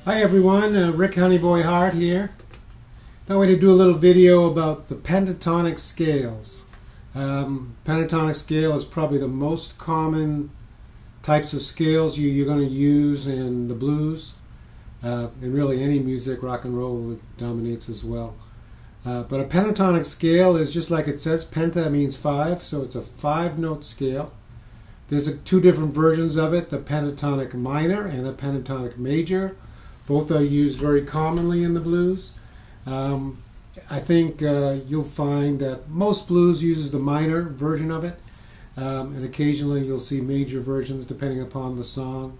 Hi everyone, Rick Honeyboy Hart here. Thought we'd do a little video about the pentatonic scales. Pentatonic scale is probably the most common types of scales you're going to use in the blues, and really any music. Rock and roll dominates as well. But a pentatonic scale is just like it says. Penta means five, so it's a 5-note scale. There's two different versions of it, the pentatonic minor and the pentatonic major. Both are used very commonly in the blues. I think you'll find that most blues uses the minor version of it, and occasionally you'll see major versions depending upon the song.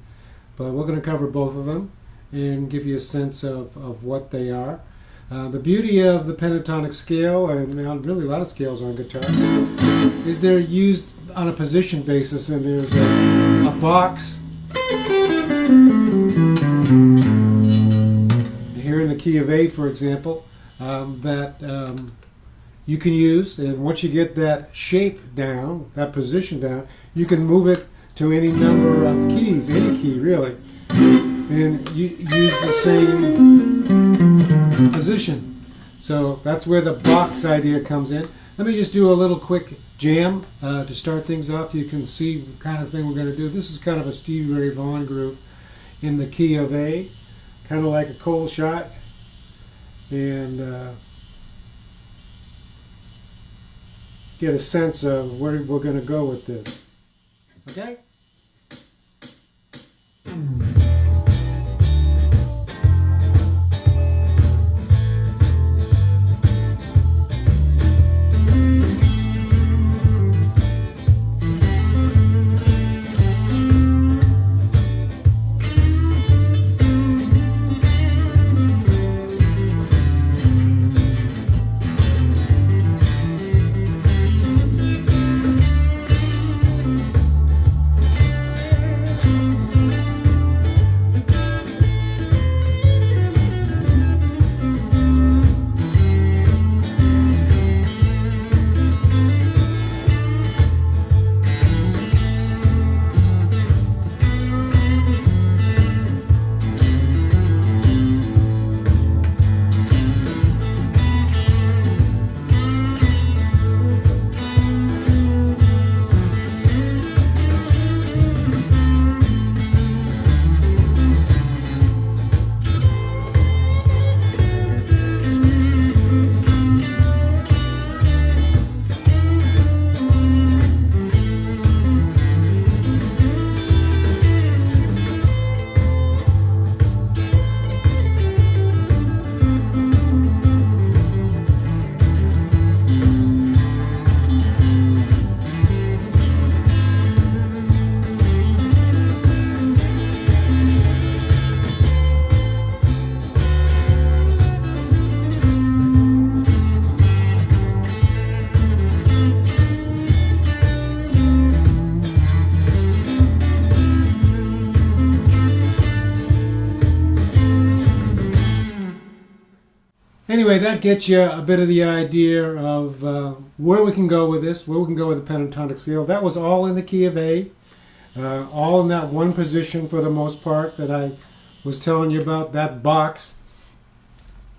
But we're going to cover both of them and give you a sense of what they are. The beauty of the pentatonic scale, and really a lot of scales on guitar, is they're used on a position basis, and there's a box here in the key of A, for example, that you can use, and once you get that shape down, that position down, you can move it to any number of keys, any key really, and you use the same position. So that's where the box idea comes in. Let me just do a little quick jam to start things off. You can see the kind of thing we're going to do. This is kind of a Stevie Ray Vaughan groove in the key of A, kind of like a cold shot. And get a sense of where we're going to go with this. Okay? Anyway, that gets you a bit of the idea of where we can go with this, where we can go with the pentatonic scale. That was all in the key of A, all in that one position for the most part that I was telling you about, that box.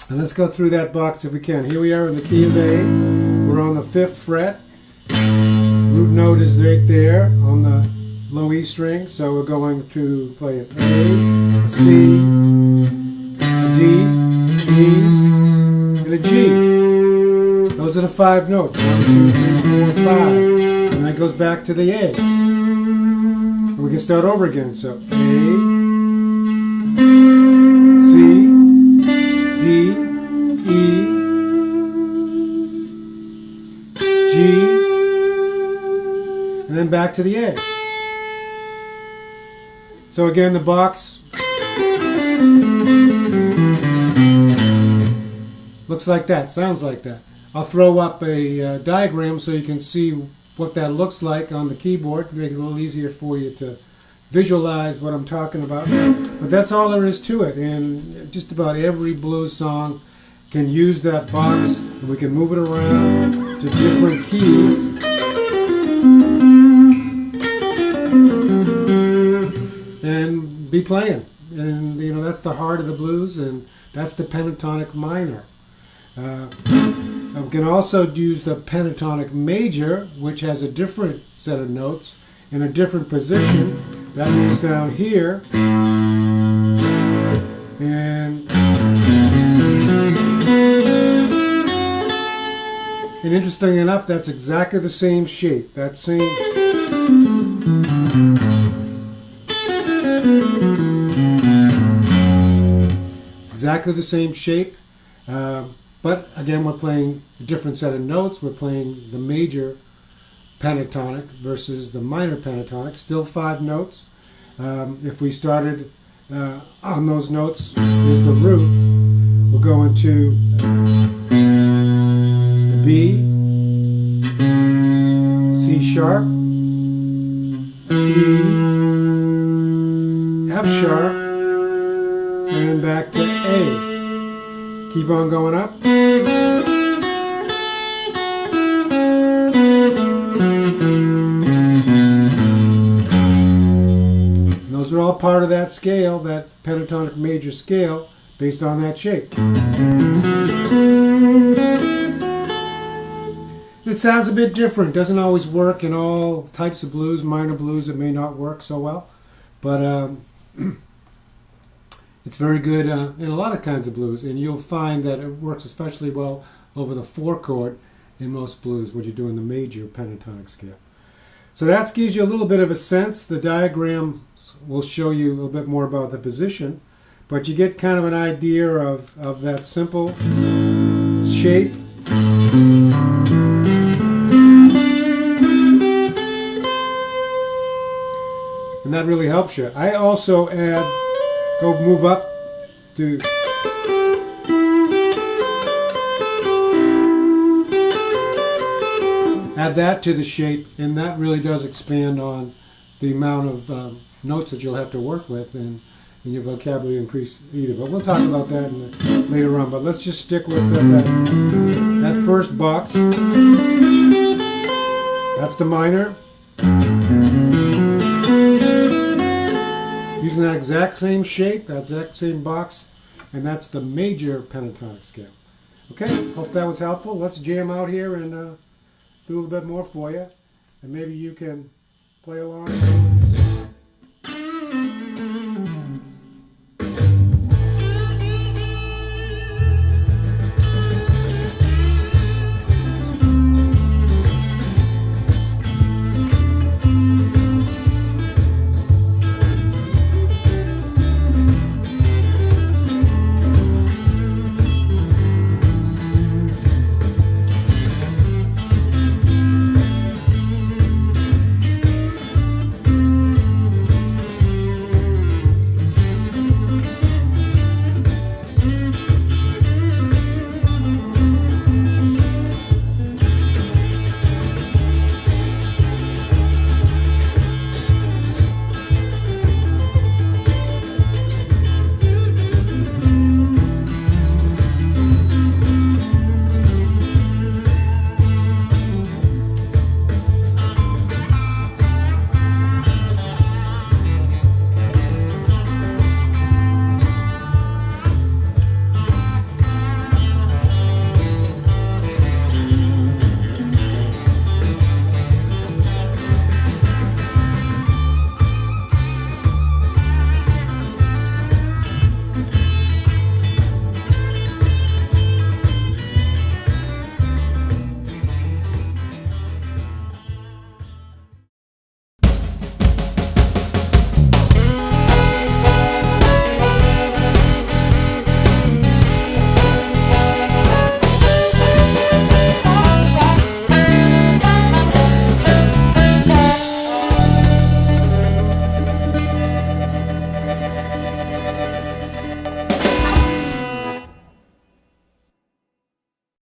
And let's go through that box if we can. Here we are in the key of A. We're on the 5th fret. Root note is right there on the low E string, so we're going to play an A, a C, a D, E, and a G. Those are the 5 notes. 1, 2, 3, 4, 5. And then it goes back to the A. And we can start over again. So A, C, D, E, G, and then back to the A. So again, the box looks like that, sounds like that. I'll throw up a diagram so you can see what that looks like on the keyboard, make it a little easier for you to visualize what I'm talking about. But that's all there is to it, and just about every blues song can use that box, and we can move it around to different keys. And be playing. and that's the heart of the blues, and that's the pentatonic minor. We can also use the pentatonic major, which has a different set of notes in a different position. That moves down here, and interestingly enough, that's exactly the same shape. Exactly the same shape. But again, we're playing a different set of notes. We're playing the major pentatonic versus the minor pentatonic. Still 5 notes. If we started on those notes, is the root. We'll go into the B, C sharp, E, F sharp, and then back to A. Keep on going up. And those are all part of that scale, that pentatonic major scale, based on that shape. It sounds a bit different. Doesn't always work in all types of blues. Minor blues, it may not work so well. But it's very good in a lot of kinds of blues, and you'll find that it works especially well over the 4-chord in most blues when you're doing the major pentatonic scale. So that gives you a little bit of a sense. The diagram will show you a little bit more about the position, but you get kind of an idea of that simple shape. And that really helps you. I also move up to add that to the shape, and that really does expand on the amount of notes that you'll have to work with, and your vocabulary increase either. But we'll talk about that later on. But let's just stick with that first box. That's the minor. Using that exact same shape, that exact same box, and that's the major pentatonic scale. Okay, hope that was helpful. Let's jam out here and do a little bit more for you, and maybe you can play along.